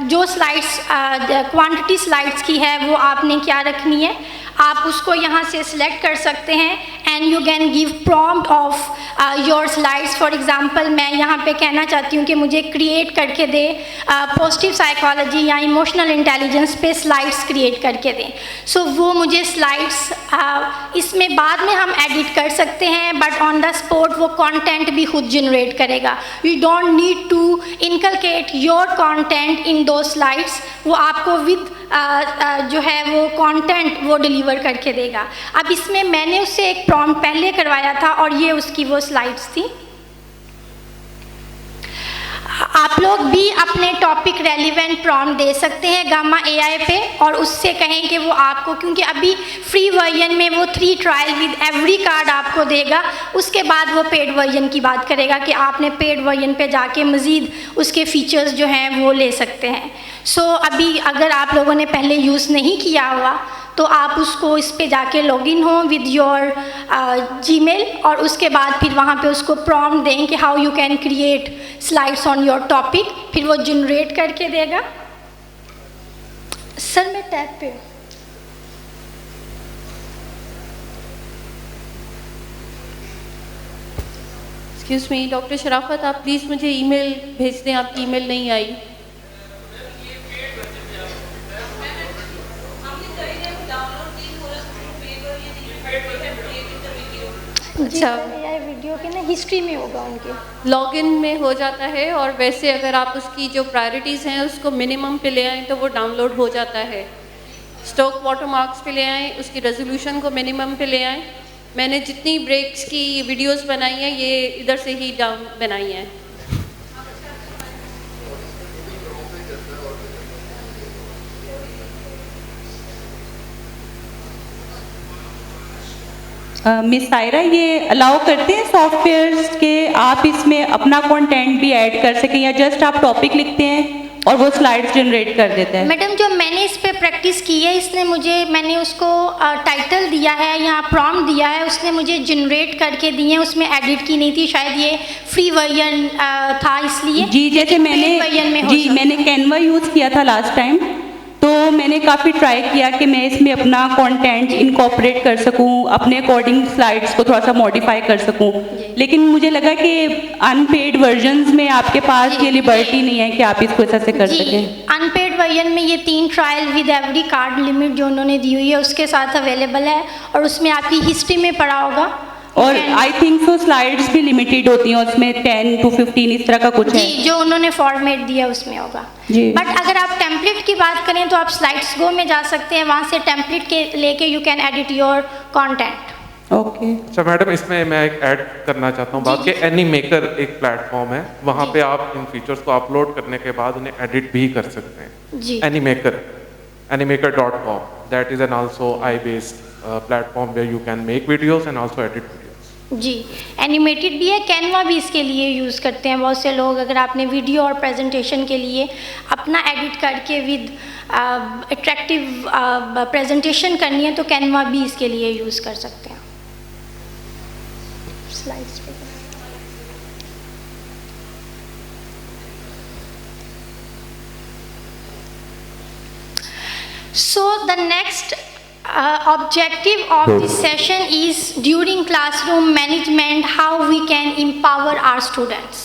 जो स्लाइड्स क्वांटिटी स्लाइड्स की है वो आपने क्या रखनी है, आप उसको यहाँ से सिलेक्ट कर सकते हैं and you can give prompt of your slides. For example मैं यहाँ पे कहना चाहती हूँ कि मुझे क्रिएट करके दे पॉजिटिव साइकोलॉजी या इमोशनल इंटेलिजेंस पे स्लाइड्स क्रिएट करके दें. सो वो मुझे स्लाइड्स इसमें बाद में हम एडिट कर सकते हैं, बट ऑन द स्पॉट वो कंटेंट भी खुद जनरेट करेगा. You don't need to inculcate your content in दो स्लाइड्स. वो आपको विद जो है वो कंटेंट वो डिलीवर करके देगा. अब इसमें मैंने उससे एक प्रॉम्प्ट पहले करवाया था और ये उसकी वो स्लाइड्स थी. आप लोग भी अपने टॉपिक रेलिवेंट प्रॉम्प्ट दे सकते हैं गामा AI पे, और उससे कहें कि वो आपको, क्योंकि अभी फ्री वर्जन में वो 3 ट्रायल विद एवरी कार्ड आपको देगा, उसके बाद वो पेड वर्जन की बात करेगा कि आपने पेड वर्जन पे जाके मज़ीद उसके फीचर्स जो हैं वो ले सकते हैं। सो अभी अगर आप लोगों ने पहले यूज़ नहीं किया हुआ तो आप उसको इस पे जाके लॉगिन हो विद योर जीमेल, और उसके बाद फिर वहाँ पे उसको प्रॉम्प्ट दें कि how you can create slides on your topic, फिर वो जनरेट करके देगा। सर मैं टैब पे एक्सक्यूज़ मी डॉक्टर शराफत, आप प्लीज़ मुझे ईमेल भेज दें, आपकी ईमेल नहीं आई। अच्छा, वीडियो के ना हिस्ट्री में होगा, उनके लॉगिन में हो जाता है, और वैसे अगर आप उसकी जो प्रायोरिटीज़ हैं उसको मिनिमम पे ले आएँ तो वो डाउनलोड हो जाता है। स्टॉक वाटरमार्क्स पे ले आएँ, उसकी रेजोल्यूशन को मिनिमम पे ले आएँ। मैंने जितनी ब्रेक्स की वीडियोस बनाई हैं ये इधर से ही डाउन बनाई हैं। मिस सायरा, ये अलाउ करते हैं सॉफ्टवेयर्स के आप इसमें अपना कंटेंट भी ऐड कर सकें, या जस्ट आप टॉपिक लिखते हैं और वो स्लाइड्स जनरेट कर देता है? मैडम, जो मैंने इस पे प्रैक्टिस की है, मैंने उसको टाइटल दिया है या प्रॉम्प्ट दिया है, उसने मुझे जनरेट करके दिए हैं, उसमें एडिट की नहीं थी, शायद ये फ्री वर्जन था इसलिए। जी, जैसे मैंने कैनवा यूज़ किया था लास्ट टाइम, तो मैंने काफ़ी ट्राई किया कि मैं इसमें अपना कंटेंट इनकॉर्पोरेट कर सकूं, अपने अकॉर्डिंग स्लाइड्स को थोड़ा सा मॉडिफाई कर सकूं, लेकिन मुझे लगा कि अनपेड वर्जन्स में आपके पास ये लिबर्टी नहीं है कि आप इसको ऐसा से कर सकें। अनपेड वर्जन में ये 3 trial with every card limit जो उन्होंने दी हुई है उसके साथ अवेलेबल है, और उसमें आपकी हिस्ट्री में पड़ा होगा, और आई थिंक सो स्लाइड्स भी लिमिटेड होती हैं उसमें, 10 to 15 इस तरह का कुछ है जी, जो उन्होंने फॉर्मेट दिया उसमें होगा। बट अगर आप टेम्पलेट की बात करें तो आप स्लाइड्स गो में जा सकते हैं, वहाँ से टेम्पलेट के लेके you can edit your content. Okay. अच्छा मैडम, इसमें मैं एक ऐड करना चाहता हूँ बात कि एनीमेकर एक प्लेटफॉर्म है, वहाँ पे आप इन फीचर्स को अपलोड करने के बाद उन्हें एडिट भी कर सकते हैं। जी, animaker.com, that is an also AI-based platform where you can make videos and also edit videos. जी, एनिमेटेड भी है, कैनवा भी इसके लिए यूज़ करते हैं बहुत से लोग। अगर आपने वीडियो और प्रेजेंटेशन के लिए अपना एडिट करके विद अट्रैक्टिव प्रेजेंटेशन करनी है तो कैनवा भी इसके लिए यूज़ कर सकते हैं। स्लाइड्स पे so the next objective of this session is during classroom management, how we can empower our students.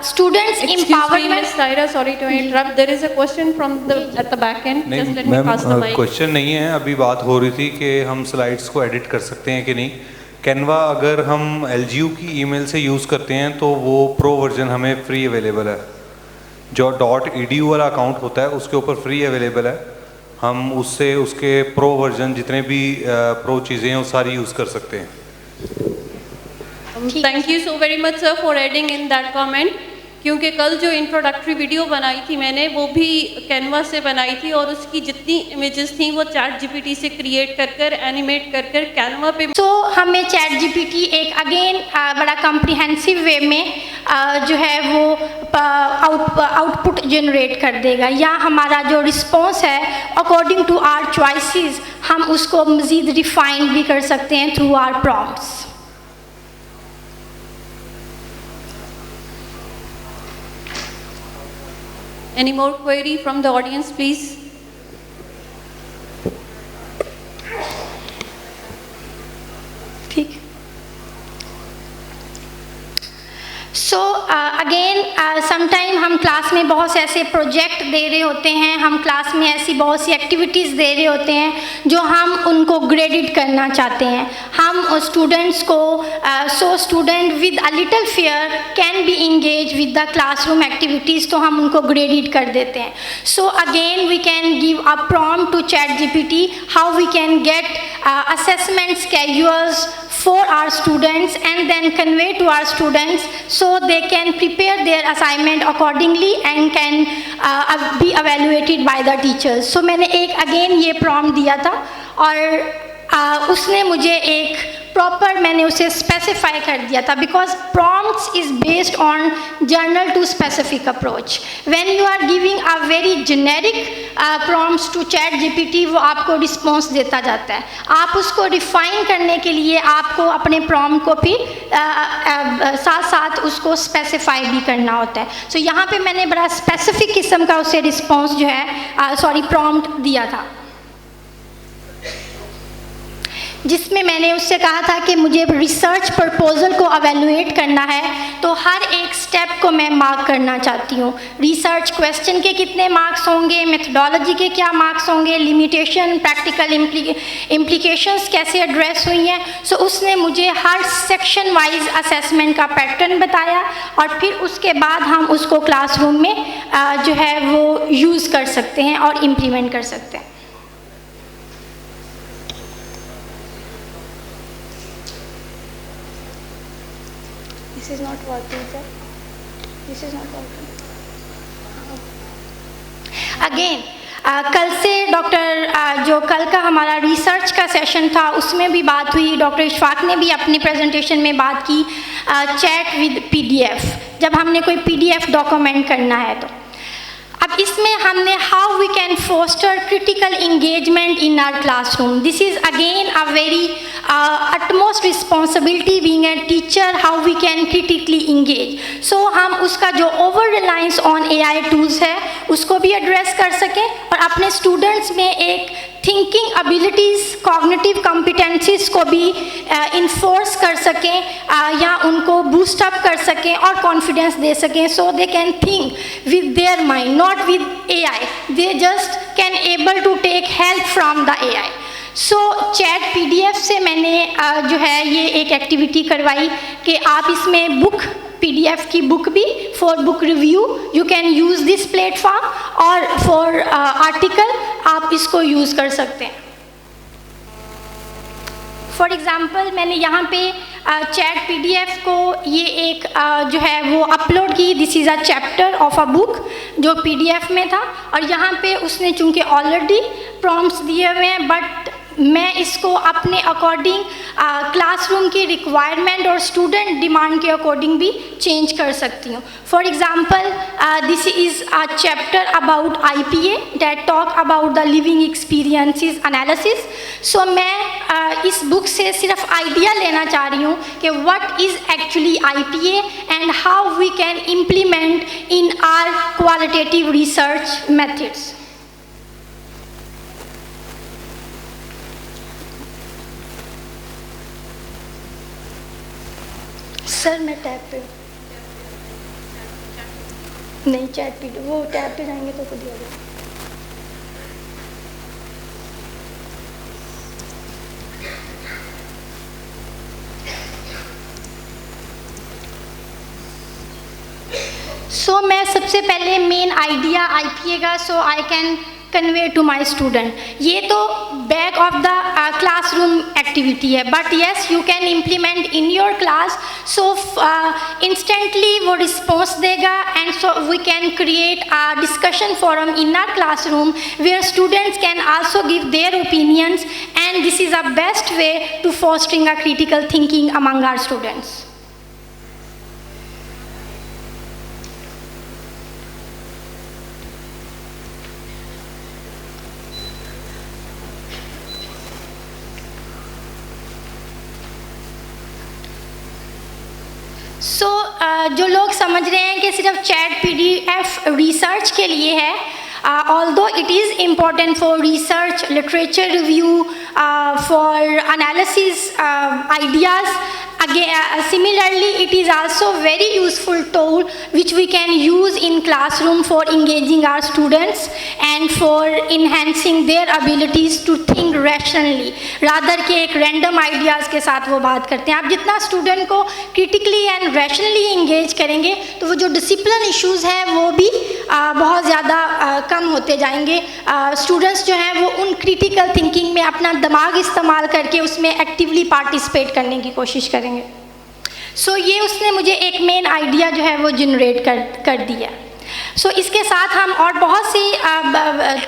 Students empowerment. Ms. Saira, sorry to interrupt. There is a question from at the back end. Just let me pass the mic. Question नहीं है, अभी बात हो रही थी कि हम स्लाइड्स को एडिट कर सकते हैं कि नहीं। कैनवा अगर हम LGU की ईमेल से यूज़ करते हैं तो वो प्रो वर्जन हमें फ्री अवेलेबल है, जो .edu वाला अकाउंट होता है उसके ऊपर फ्री अवेलेबल है, हम उससे उसके प्रो वर्जन जितने भी प्रो चीज़ें हैं वो सारी यूज़ कर सकते हैं। Thank you so very much sir for adding in that comment, क्योंकि कल जो इंट्रोडक्टरी वीडियो बनाई थी मैंने वो भी कैनवा से बनाई थी, और उसकी जितनी इमेजेस थी वो ChatGPT से क्रिएट कर एनिमेट कर कैनवा पे। तो हमें ChatGPT एक अगेन बड़ा कम्प्रिहेंसिव वे में जो है वो आउटपुट जनरेट कर देगा, या हमारा जो रिस्पॉन्स है अकॉर्डिंग टू आवर चॉइसेस हम उसको मज़ीद रिफाइन भी कर सकते हैं through our prompts. Any more query from the audience, please? ठीक। सो अगेन समटाइम हम क्लास में बहुत से ऐसे प्रोजेक्ट दे रहे होते हैं, हम क्लास में ऐसी बहुत सी एक्टिविटीज़ दे रहे होते हैं जो हम उनको ग्रेडिट करना चाहते हैं। हम स्टूडेंट्स को so student with a little fear can be engage with the classroom activities, तो हम उनको ग्रेडिट कर देते हैं। So again we can give a prompt to ChatGPT how we can get assessment schedules for our students and then convey to our students so they can prepare their assignment accordingly and can be evaluated by the teachers. So मैंने एक again ये prompt दिया था और उसने मुझे एक प्रॉपर मैंने उसे स्पेसिफाई कर दिया था because prompts is based on general to specific approach. When you are giving a very generic prompts to ChatGPT वो आपको रिस्पॉन्स देता जाता है. आप उसको रिफाइन करने के लिए आपको अपने प्रॉम्प्ट को भी साथ साथ उसको स्पेसिफाई भी करना होता है. सो यहाँ पे मैंने बड़ा स्पेसिफिक किस्म का उसे रिस्पॉन्स जो है प्रॉम्प्ट दिया था जिसमें मैंने उससे कहा था कि मुझे रिसर्च प्रपोजल को अवेलुएट करना है तो हर एक स्टेप को मैं मार्क करना चाहती हूँ. रिसर्च क्वेश्चन के कितने मार्क्स होंगे, मेथडोलॉजी के क्या मार्क्स होंगे, लिमिटेशन, प्रैक्टिकल इम्प्लीकेशंस कैसे एड्रेस हुई हैं. सो उसने मुझे हर सेक्शन वाइज असेसमेंट का पैटर्न बताया और फिर उसके बाद हम उसको क्लासरूम में जो है वो यूज़ कर सकते हैं और इम्प्लीमेंट कर सकते हैं. This is not working, sir. This is not working. Again, कल से डॉक्टर जो कल का हमारा रिसर्च का सेशन था उसमें भी बात हुई. डॉक्टर इशफाक ने भी अपनी प्रेजेंटेशन में बात की चैट विद पीडीएफ. जब हमने कोई पीडीएफ डॉक्यूमेंट करना है तो अब इसमें हमने how we can foster critical engagement in our classroom. This is again a very utmost responsibility being a teacher how we can critically engage. So हम उसका जो over reliance on AI tools है उसको भी address कर सकें और अपने students में एक thinking abilities, cognitive competencies को भी enforce कर सकें या उनको boost up कर सकें और confidence दे सकें so they can think with their mind, not with AI. They just can able to take help from the AI. So chat PDF से मैंने जो है ये एक एक्टिविटी करवाई कि आप इसमें बुक पीडीएफ की बुक भी for book review you can use this platform और फॉर आर्टिकल आप इसको यूज़ कर सकते हैं. फॉर एग्ज़ाम्पल मैंने यहाँ पे चैट पीडीएफ को ये एक जो है वो अपलोड की. This is a chapter of a book जो पीडीएफ में था और यहाँ पे उसने चूँकि ऑलरेडी प्रॉम्प्ट्स दिए हुए हैं बट मैं इसको अपने अकॉर्डिंग क्लासरूम की रिक्वायरमेंट और स्टूडेंट डिमांड के अकॉर्डिंग भी चेंज कर सकती हूँ. For example this is a chapter about IPA that talk about the living experiences analysis. So मैं इस बुक से सिर्फ आइडिया लेना चाह रही हूँ कि what is actually IPA and how we can implement in our qualitative research methods. Sir मैं टैब पे नहीं चैट पे वो टैब पे जाएंगे तो खुद ही आ जाएगा. सो मैं सबसे पहले मेन आइडिया IPA का so I can convey to my student. ये तो back of the classroom activity है but yes you can implement in your class. So instantly वो रिस्पॉन्स देगा and so we can create a discussion forum in our classroom where students can also give their opinions and this is a best way to fostering a critical thinking among our students. So जो लोग समझ रहे हैं कि सिर्फ चैट पीडीएफ रिसर्च के लिए है, although it is important for research, literature review, for analysis ideas, again similarly it is also very useful tool which we can use in classroom for engaging our students and for enhancing their abilities to think rationally rather के एक random ideas के साथ वो बात करते हैं. आप जितना student को critically and rationally engage करेंगे तो वो जो discipline issues हैं वो भी बहुत ज़्यादा कम होते जाएंगे। स्टूडेंट्स जो हैं वो उन क्रिटिकल थिंकिंग में अपना दिमाग इस्तेमाल करके उसमें एक्टिवली पार्टिसिपेट करने की कोशिश करेंगे। सो ये उसने मुझे एक मेन आइडिया जो है वो जनरेट कर दिया। सो इसके साथ हम और बहुत सी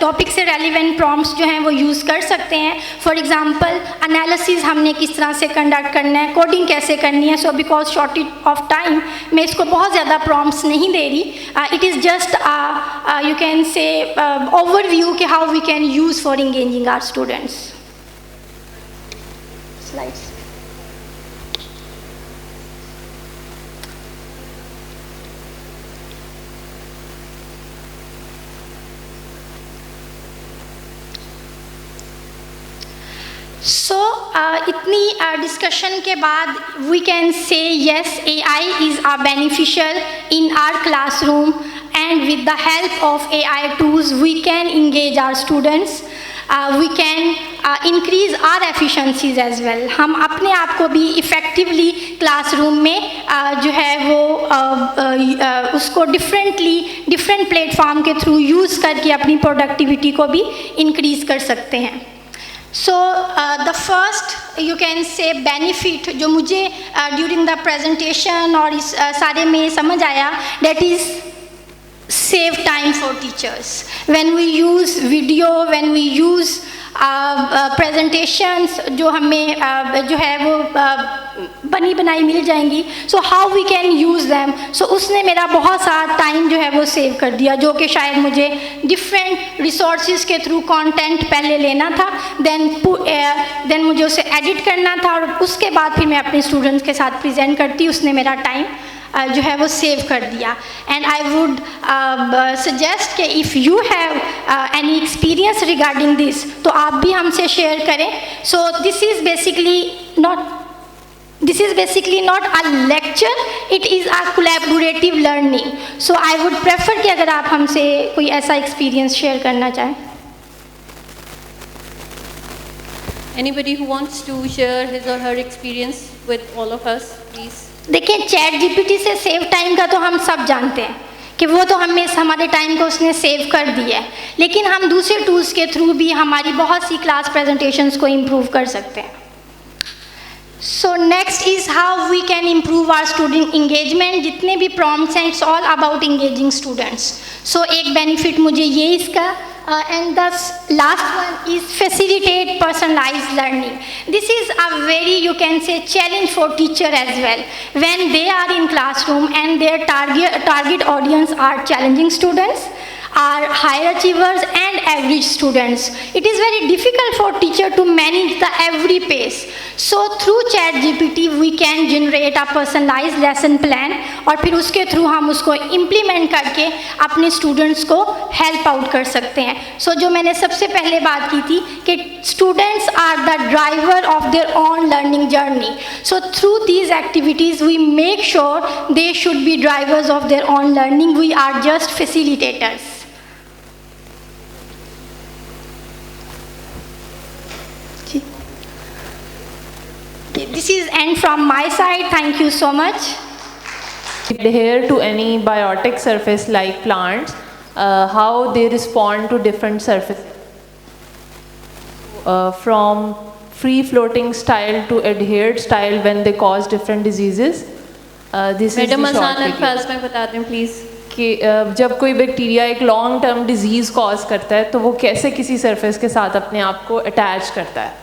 टॉपिक से रेलिवेंट प्रॉम्प्ट्स जो हैं वो यूज़ कर सकते हैं। फॉर एग्जांपल एनालिसिस हमने किस तरह से कंडक्ट करना है, कोडिंग कैसे करनी है। So because shortage of time मैं इसको बहुत ज़्यादा प्रॉम्प्ट्स नहीं दे रही। It is just you can say overview कि how we can use for engaging our students. Slides. So इतनी डिस्कशन के बाद we can say yes AI is a beneficial in our classroom and with the help of AI tools we can engage our students, we can increase our efficiencies as well. हम अपने आप को भी इफ़ेक्टिवली क्लासरूम में जो है वो उसको डिफरेंट प्लेटफॉर्म के थ्रू यूज़ करके अपनी प्रोडक्टिविटी को भी इंक्रीज़ कर सकते हैं। So the first you can से बेनिफिट जो मुझे ड्यूरिंग द प्रेजेंटेशन और इस सारे में समझ आया, that is save time for teachers. When we use video, when we use presentations जो हमें जो है वो बनी बनाई मिल जाएंगी, so how we can use them. So उसने मेरा बहुत सारा टाइम जो है वो सेव कर दिया, जो कि शायद मुझे डिफरेंट रिसोर्सेज के थ्रू कंटेंट पहले लेना था, देन मुझे उसे एडिट करना था और उसके बाद फिर मैं अपने स्टूडेंट्स के साथ प्रेजेंट करती। उसने मेरा टाइम जो है वो सेव कर दिया। एंड आई वुड सजेस्ट कि if you have any experience regarding this तो आप भी हमसे शेयर करें। So this is basically not a lecture, it is a collaborative learning. So I would prefer कि अगर आप हमसे कोई ऐसा एक्सपीरियंस शेयर करना चाहें। Anybody who wants to share his or her experience with all of us, please. देखिए, चैट जीपीटी से सेव टाइम का तो हम सब जानते हैं कि वो तो हमारे टाइम को उसने सेव कर दिया है, लेकिन हम दूसरे टूल्स के थ्रू भी हमारी बहुत सी क्लास प्रेजेंटेशंस को इम्प्रूव कर सकते हैं। So next is how we can improve our student engagement. जितने भी प्रॉम्प्ट्स हैं it's all about engaging students. So एक बेनिफिट मुझे ये इसका and the last one is facilitate personalized learning. This is a very, you can say, challenge for teacher as well. When they are in classroom and their target audience are challenging students, are higher achievers and average students, it is very difficult for teacher to manage the every pace. So through chat GPT we can generate a personalized lesson plan और फिर उसके थ्रू हम उसको implement करके अपने students को help out कर सकते हैं। So जो मैंने सबसे पहले बात की थी कि students are the driver of their own learning journey. So through these activities we make sure they should be drivers of their own learning. We are just facilitators. This is end from my side. Thank you so much. Adhere to any biotic surface like plants, how they respond to different surfaces. From free floating style to adhered style when they cause different diseases. This is Madam the short आसान video. अल्फाज में बता दें प्लीज़ कि जब कोई बैक्टीरिया एक लॉन्ग टर्म डिजीज़ कॉज करता है तो वो कैसे किसी सरफेस के साथ अपने आप को अटैच करता है।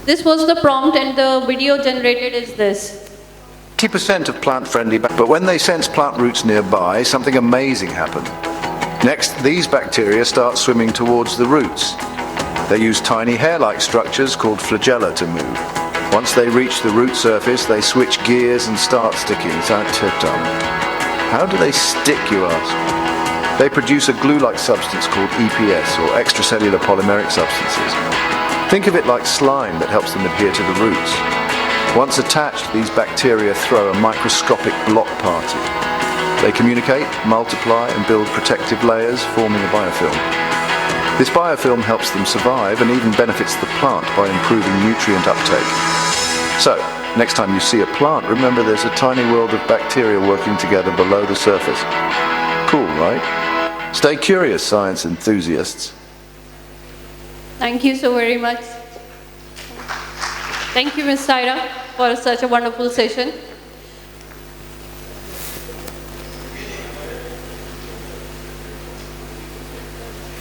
This was the prompt and the video generated is this. 80% of plant-friendly, but when they sense plant roots nearby, something amazing happened. Next, these bacteria start swimming towards the roots. They use tiny hair-like structures called flagella to move. Once they reach the root surface, they switch gears and start sticking. How do they stick, you ask? They produce a glue-like substance called EPS, or extracellular polymeric substances. Think of it like slime that helps them adhere to the roots. Once attached, these bacteria throw a microscopic block party. They communicate, multiply, and build protective layers, forming a biofilm. This biofilm helps them survive and even benefits the plant by improving nutrient uptake. So, next time you see a plant, remember there's a tiny world of bacteria working together below the surface. cool, right? Stay curious, science enthusiasts. Thank you so very much. Thank you, Ms. Saira, for such a wonderful session.